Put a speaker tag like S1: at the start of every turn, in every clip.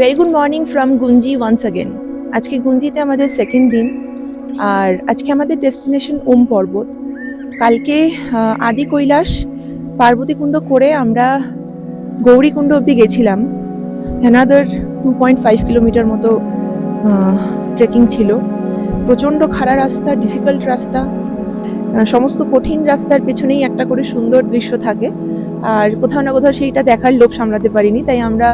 S1: Very good morning from Gunji once again. আজকে গুঞ্জিতে আমাদের সেকেন্ড দিন, আর আজকে আমাদের ডেস্টিনেশন ওম পর্বত। কালকে আদি কৈলাস পার্বতীকুণ্ড করে আমরা গৌরীকুণ্ড অবধি গেছিলাম। অ্যানাদার 2.5 কিলোমিটার মতো ট্রেকিং ছিল। প্রচণ্ড খাড়া রাস্তা, ডিফিকাল্ট রাস্তা। সমস্ত কঠিন রাস্তার পেছনেই একটা করে সুন্দর দৃশ্য থাকে, আর কোথাও না কোথাও সেইটা দেখার লোভ সামলাতে পারিনি, তাই আমরা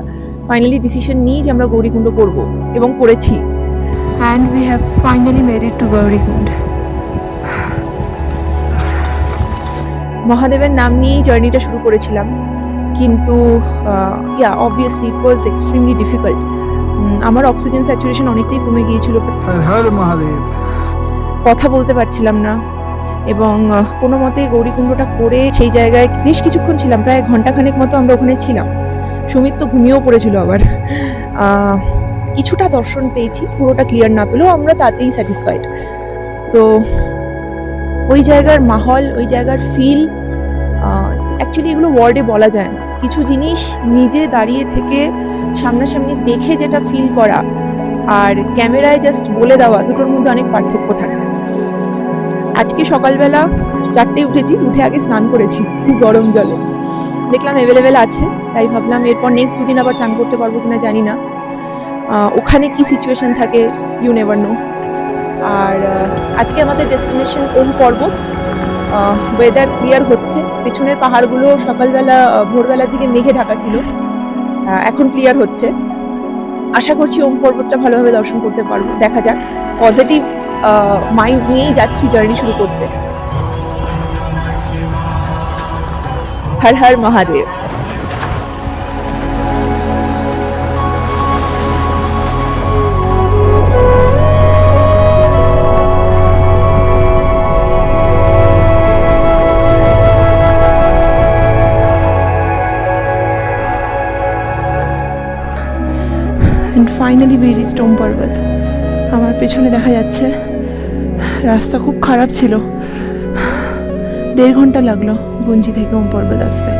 S1: ফাইনালি ডিসিশন নিই যে আমরা গৌরীকুণ্ড করব, এবং করেছি। And we have finally made it to Gaurikund. মহাদেবের নাম নিয়েই জার্নিটা শুরু করেছিলাম, কিন্তু obviously it was extremely difficult. আমার অক্সিজেন স্যাচুরেশন অনেকটাই কমে গিয়েছিল,
S2: হর মহাদেব,
S1: কথা বলতে পারছিলাম না, এবং কোনো মতে গৌরীকুণ্ডটা করে সেই জায়গায় বেশ কিছুক্ষণ ছিলাম, প্রায় ঘন্টাখানেক মতো আমরা ওখানে ছিলাম। সুমিত তো ঘুমিয়েও পড়েছিল আবার। কিছুটা দর্শন পেয়েছি, পুরোটা ক্লিয়ার না পেলেও আমরা তাতেই স্যাটিসফাইড। তো ওই জায়গার মাহল, ওই জায়গার ফিল, অ্যাকচুয়ালি এগুলো ওয়ার্ডে বলা যায় না। কিছু জিনিস নিজে দাঁড়িয়ে থেকে সামনাসামনি দেখে যেটা ফিল করা আর ক্যামেরায় জাস্ট বলে দেওয়া, দুটোর মধ্যে অনেক পার্থক্য থাকে। আজকে সকালবেলা 4টায় উঠেছি, উঠে আগে স্নান করেছি গরম জলে। দেখলাম অ্যাভেলেবেল আছে, তাই ভাবলাম এরপর নেক্সট দুদিন আবার চান করতে পারবো কিনা জানি না। ওখানে কি সিচুয়েশন থাকে ইউ নেভার নো। আর আজকে আমাদের ডেস্টিনেশন ওম পর্বত। ওয়েদার ক্লিয়ার হচ্ছে, পেছনের পাহাড়গুলো সকালবেলা ভোরবেলার দিকে মেঘে ঢাকা ছিল, এখন ক্লিয়ার হচ্ছে। আশা করছি ওম পর্বতটা ভালোভাবে দর্শন করতে পারবো। দেখা যাক, পজিটিভ মাইন্ড নিয়েই যাচ্ছি জার্নি শুরু করতে। Har Har Mahadev. And finally we reached ওম পর্বত। আমার পেছনে দেখা যাচ্ছে রাস্তা খুব খারাপ ছিল, 1.5 ঘন্টা লাগলো গুঞ্জি থেকে ওম পর্বত আসতে।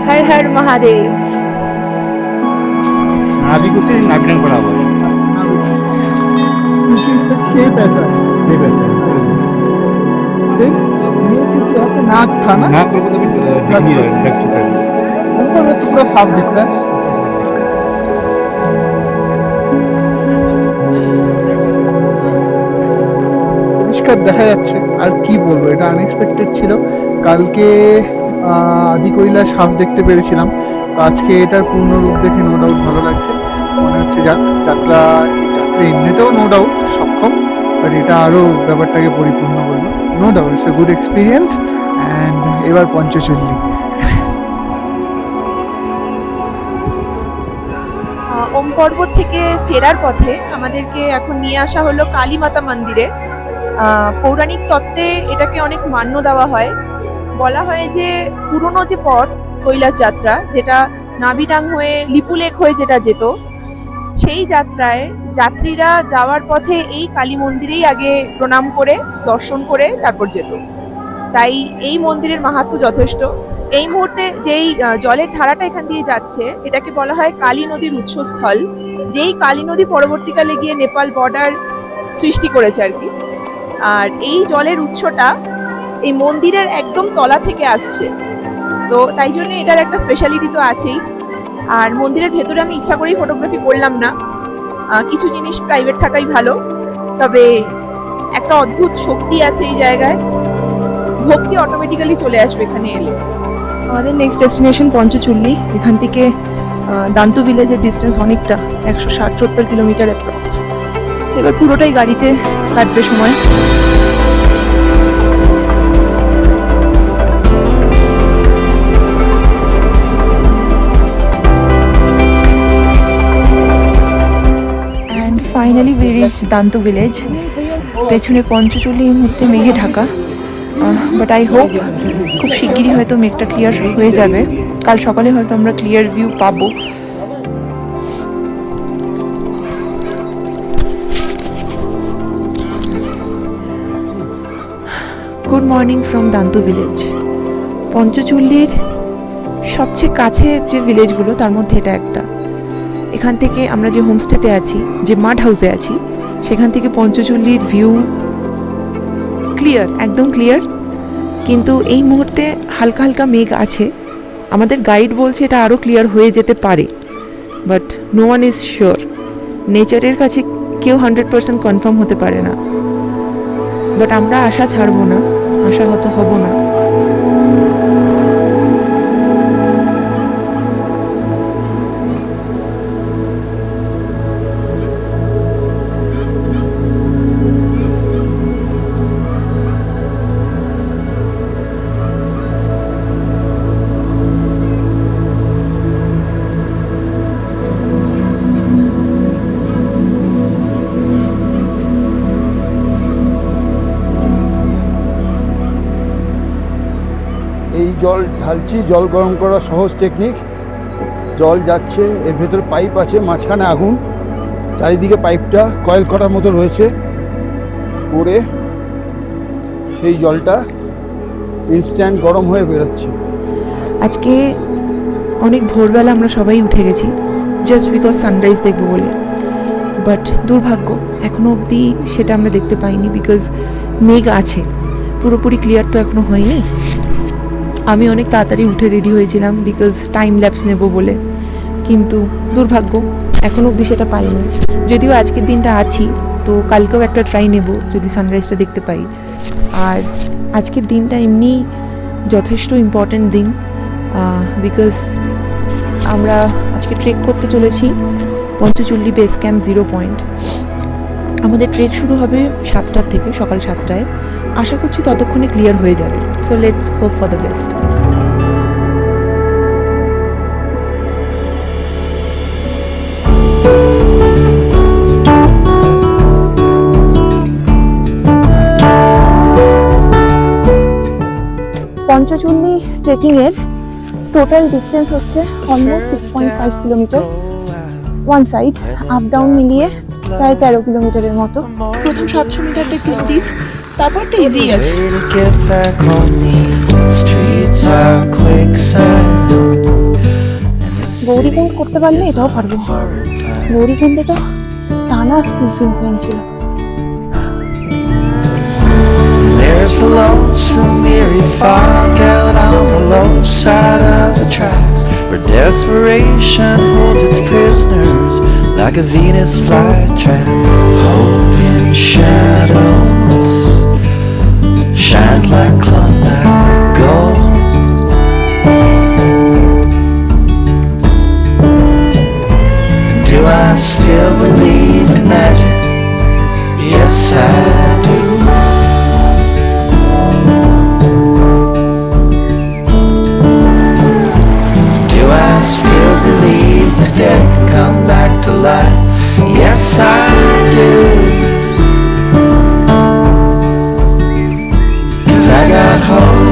S1: हर हर महादेव।
S3: नाभि को से नाभिडंग पड़ा हुआ है।
S2: शेप ऐसा
S3: सेम ऐसा है।
S2: ये कुछ यहाँ पे नाक था ना,
S3: नाक को तो भी दिख नहीं रहा, ढक चुका है।
S2: ऊपर में तो पूरा साफ दिख रहा है। পরিষ্কার দেখা যাচ্ছে। আর কি বলবো, এটা আনএক্সপেক্টেড ছিল। কালকে আদি কৈলাস হাফ দেখতে পেরেছিলাম, তো আজকে এটার পূর্ণ রূপ দেখে নো ডাউট ভালো লাগছে। মনে হচ্ছে যাত্রা এমনিতেও নো ডাউট সক্ষম, বাট এটা আরও ব্যাপারটাকে পরিপূর্ণ করলো। No doubt it's a good experience. And এবার পঞ্চচল্লি।
S1: ওম পর্বত থেকে ফেরার পথে আমাদেরকে এখন নিয়ে আসা হলো কালীমাতা মন্দিরে। পৌরাণিক তত্ত্বে এটাকে অনেক মান্য দেওয়া হয়। বলা হয় যে পুরনো যে পথ কৈলাস যাত্রা, যেটা নাভিডাং হয়ে লিপুলেক হয়ে যেটা যেত, সেই যাত্রায় যাত্রীরা যাওয়ার পথে এই কালী মন্দিরেই আগে প্রণাম করে দর্শন করে তারপর যেত। তাই এই মন্দিরের মাহাত্ম্য যথেষ্ট। এই মুহূর্তে যেই জলের ধারাটা এখান দিয়ে যাচ্ছে, এটাকে বলা হয় কালী নদীর উৎসস্থল। যেই কালী নদী পরবর্তীকালে গিয়ে নেপাল বর্ডার সৃষ্টি করেছে আর কি। আর এই জলের উৎসটা এই মন্দিরের একদম তলা থেকে আসছে, তো তাই জন্য এটার একটা স্পেশালিটি তো আছেই। আর মন্দিরের ভেতরে আমি ইচ্ছা করেই ফটোগ্রাফি করলাম না, কিছু জিনিস প্রাইভেট থাকাই ভালো। তবে একটা অদ্ভুত শক্তি আছে এই জায়গায়, ভক্তি অটোমেটিক্যালি চলে আসবে এখানে এলে। আমাদের নেক্সট ডেস্টিনেশন পঞ্চচল্লি। এখান থেকে দান্তু ভিলেজের ডিস্টেন্স অনেকটা, 160-70 কিলোমিটার অ্যাপ্রক্স। এবার পুরোটাই গাড়িতে কাটবে সময়। And finally we reach Dantu village. পেছনে পঞ্চচল্লি এই মুহূর্তে মেঘে ঢাকা, বাট আই হোপ খুব শিগগিরই হয়তো মেঘটা ক্লিয়ার হয়ে যাবে। কাল সকালে হয়তো আমরা ক্লিয়ার ভিউ পাবো। Good morning from Dantu village. পঞ্চচল্লির সবচেয়ে কাছের যে ভিলেজগুলো তার মধ্যে এটা একটা। এখান থেকে আমরা যে হোমস্টেতে আছি, যে মাড হাউসে আছি, সেখান থেকে পঞ্চচল্লির ভিউ ক্লিয়ার, একদম ক্লিয়ার। কিন্তু এই মুহূর্তে হালকা হালকা মেঘ আছে। আমাদের গাইড বলছে এটা আরও ক্লিয়ার হয়ে যেতে পারে, but no one is sure. নেচারের কাছে কেউ 100% কনফার্ম হতে পারে না, বাট আমরা আশা ছাড়বো না, আশাহত হব না।
S2: এই জল ঢালছি, জল গরম করা সহজ টেকনিক। জল যাচ্ছে, এর ভেতর পাইপ আছে, মাঝখানে আগুন, চারিদিকে পাইপটা কয়েল করার মতো রয়েছে, করে সেই জলটা ইনস্ট্যান্ট গরম হয়ে বেরোচ্ছে।
S1: আজকে অনেক ভোরবেলা আমরা সবাই উঠে গেছি জাস্ট বিকজ সানরাইজ দেখবো বলে, বাট দুর্ভাগ্য এখনও অবধি সেটা আমরা দেখতে পাইনি বিকজ মেঘ আছে, পুরোপুরি ক্লিয়ার তো এখনও হয়নি। আমি অনেক তাড়াতাড়ি উঠে রেডি হয়েছিলাম বিকজ টাইম ল্যাপস নেব বলে, কিন্তু দুর্ভাগ্য এখনও অবধি সেটা পাইনি। যদিও আজকের দিনটা আছি, তো কালকেও একটা ট্রাই নেব যদি সানরাইজটা দেখতে পাই। আর আজকের দিনটা এমনি যথেষ্ট ইম্পর্ট্যান্ট দিন, বিকজ আমরা আজকে ট্রেক করতে চলেছি পঞ্চচল্লি বেস ক্যাম্প 0 পয়েন্ট। আমাদের ট্রেক শুরু হবে 7টার থেকে, সকাল 7টায়। আশা করছি ততক্ষণে ক্লিয়ার হয়ে যাবে। So let's hope for the best. Panchachuli ট্রেকিংয়ের টোটাল ডিস্টেন্স হচ্ছে almost 6.5 kilometre. One side up down মিলিয়ে প্রায় 13 কিলোমিটারের মতো। প্রথম 700 মিটারটা একটু স্টিপ, তারপরটা ইজি আছে। গৌরীকুণ্ড করতে পারলে এটাও পারবো। গৌরীকুণ্ডে তো টানা স্টিপ ইনক্লাইন ছিল।
S4: There's a lonesome eerie fog out on the low side of the tracks, where desperation holds its prisoners like a Venus flytrap. Hope in shadows shines like Klondike gold. And do I still believe in magic? Yes, I do. I still believe the dead can come back to life. Yes, I do. 'Cause I got hope.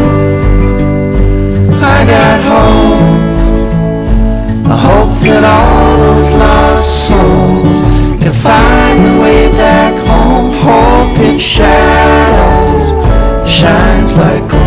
S4: I got hope. I hope that all those lost souls can find the way back home. Hope in shadows shines like gold.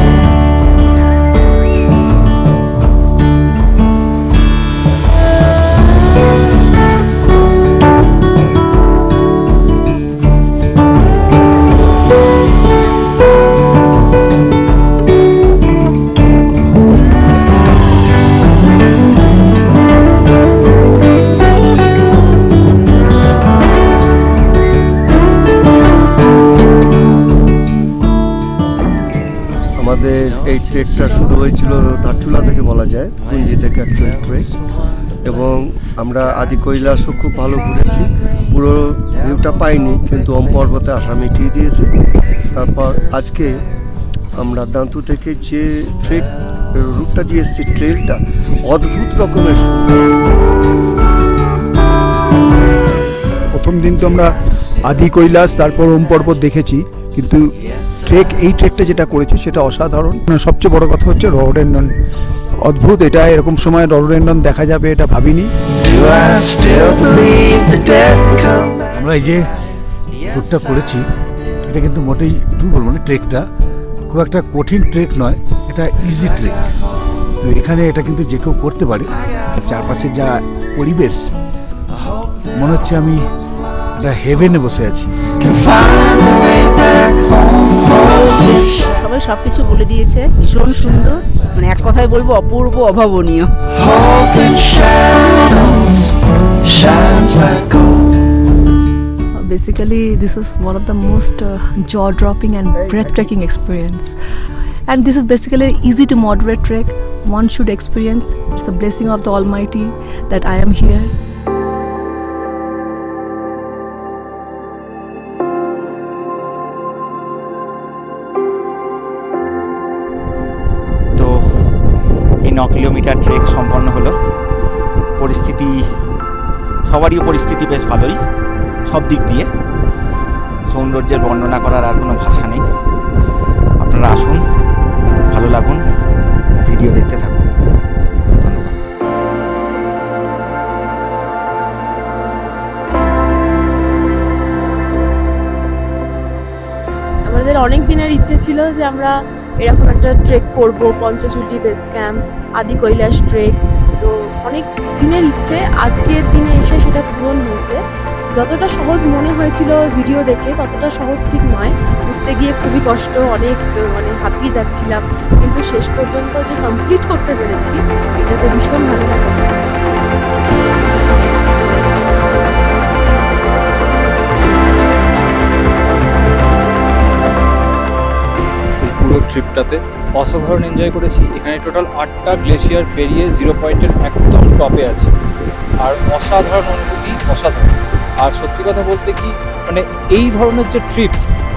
S5: এই ট্রেকটা শুরু হয়েছিল ধারচুলা থেকে বলা যায়, কুঞ্জি থেকে actual trek. এবং আমরা আদি কৈলাসও খুব ভালো ঘুরেছি, পুরো ভিউটা পাইনি কিন্তু ওম পর্বতে আশা মিটিয়ে দিয়েছে। তারপর আজকে আমরা দাঁতু থেকে যে ট্রেক রুটটা দিয়ে এসেছি, ট্রেলটা অদ্ভুত রকমের।
S6: প্রথম দিন তো আমরা আদি কৈলাস তারপর ওম পর্বত দেখেছি, কিন্তু এই ট্রেকটা যেটা করেছে সেটা অসাধারণ। সবচেয়ে বড় কথা হচ্ছে রডোডেন্ডন, অদ্ভুত। এটা এরকম সময় রডোডেন্ডন দেখা যাবে এটা ভাবিনি।
S4: Do I still believe the dead come back?
S6: আমরা এই যে ট্রেকটা করেছি এটা কিন্তু মোটেই একটু বলবো না, ট্রেকটা খুব একটা কঠিন ট্রেক নয়, এটা ইজি ট্রেক। তো এখানে এটা কিন্তু যে কেউ করতে পারে। চারপাশে যা পরিবেশ, মনে হচ্ছে আমি একটা হেভেনে বসে আছি।
S4: Can find the way back home. Holy shit.
S7: সবাই সবকিছু বলে দিয়েছে, ভীষণ সুন্দর, মানে এক কথায় বলবো অপূর্ব, অভাবনীয়।
S4: Hope in shadows shines like gold.
S8: Basically, this is one of the most jaw-dropping and breathtaking experience. And this is basically an easy to moderate trek one should experience. It's a blessing of the Almighty that I am here.
S9: তো এই 9 kilometre trek সম্পন্ন হলো। পরিস্থিতি, সবারই পরিস্থিতি বেশ ভালোই, সব দিক দিয়ে। সৌন্দর্যের বর্ণনা করার আর কোনো ভাষা নেই। আপনারা আসুন, ভালো লাগুন, ভিডিও দেখতে থাকুন। ধন্যবাদ।
S10: আমাদের অনেক দিনের ইচ্ছে ছিল যে আমরা এরকম একটা ট্রেক করব, পঞ্চচূড়ি বেস ক্যাম্প, আদি কৈলাস ট্রেক। তো অনেক দিনের ইচ্ছে আজকের দিনে এসে সেটা পূরণ হয়েছে। যতটা সহজ মনে হয়েছিল ভিডিও দেখে ততটা সহজ ঠিক নয়। উঠতে গিয়ে খুবই কষ্ট, অনেক হাঁপিয়ে যাচ্ছিলাম, কিন্তু শেষ পর্যন্ত যে কমপ্লিট করতে পেরেছি এটাতে ভীষণ ভালো লাগছে।
S3: পুরো ট্রিপটাতে অসাধারণ এনজয় করেছি। এখানে টোটাল 8টা গ্লেশিয়ার পেরিয়ে 0 পয়েন্টের একদম টপে আছে, আর অসাধারণ অনুভূতি, অসাধারণ। আর সত্যি কথা বলতে কি, মানে এই ধরনের যে ট্রিপ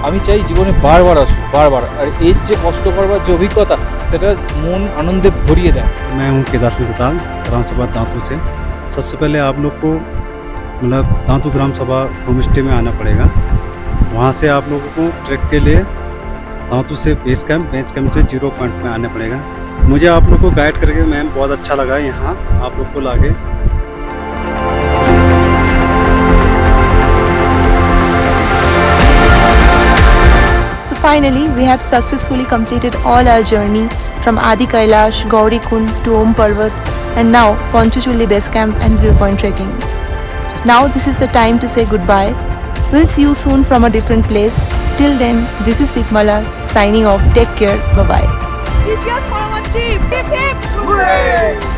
S3: আমি চাই জীবনে বারবার আসুক, বারবার। আর এর যে কষ্ট করবার যে অভিজ্ঞতা, সেটা মন আনন্দে ভরিয়ে দেয়।
S11: मैं हूँ केदार सिंह दताल, ग्राम सभा दांतू से। सबसे पहले आप लोग को मतलब दांतू ग्राम सभा होम स्टे में आना पड़ेगा। वहाँ से आप लोगों को ट्रैक के लिए दांतू से बेस कैंप से 0 पॉइंट में आना पड़ेगा। मुझे आप लोग को गाइड करके मैम बहुत अच्छा लगा यहाँ आप लोग को लाके।
S12: So finally, we have successfully completed all our journey from Adi Kailash, Gauri Kund to Om Parvat, and now Ponchachulli Base Camp and 0 Point Trekking. Now this is the time to say goodbye. We'll see you soon from a different place. Till then, this is Deepmala signing off. Take care. Bye-bye.
S1: Cheers for our team. Hip hip. Hooray!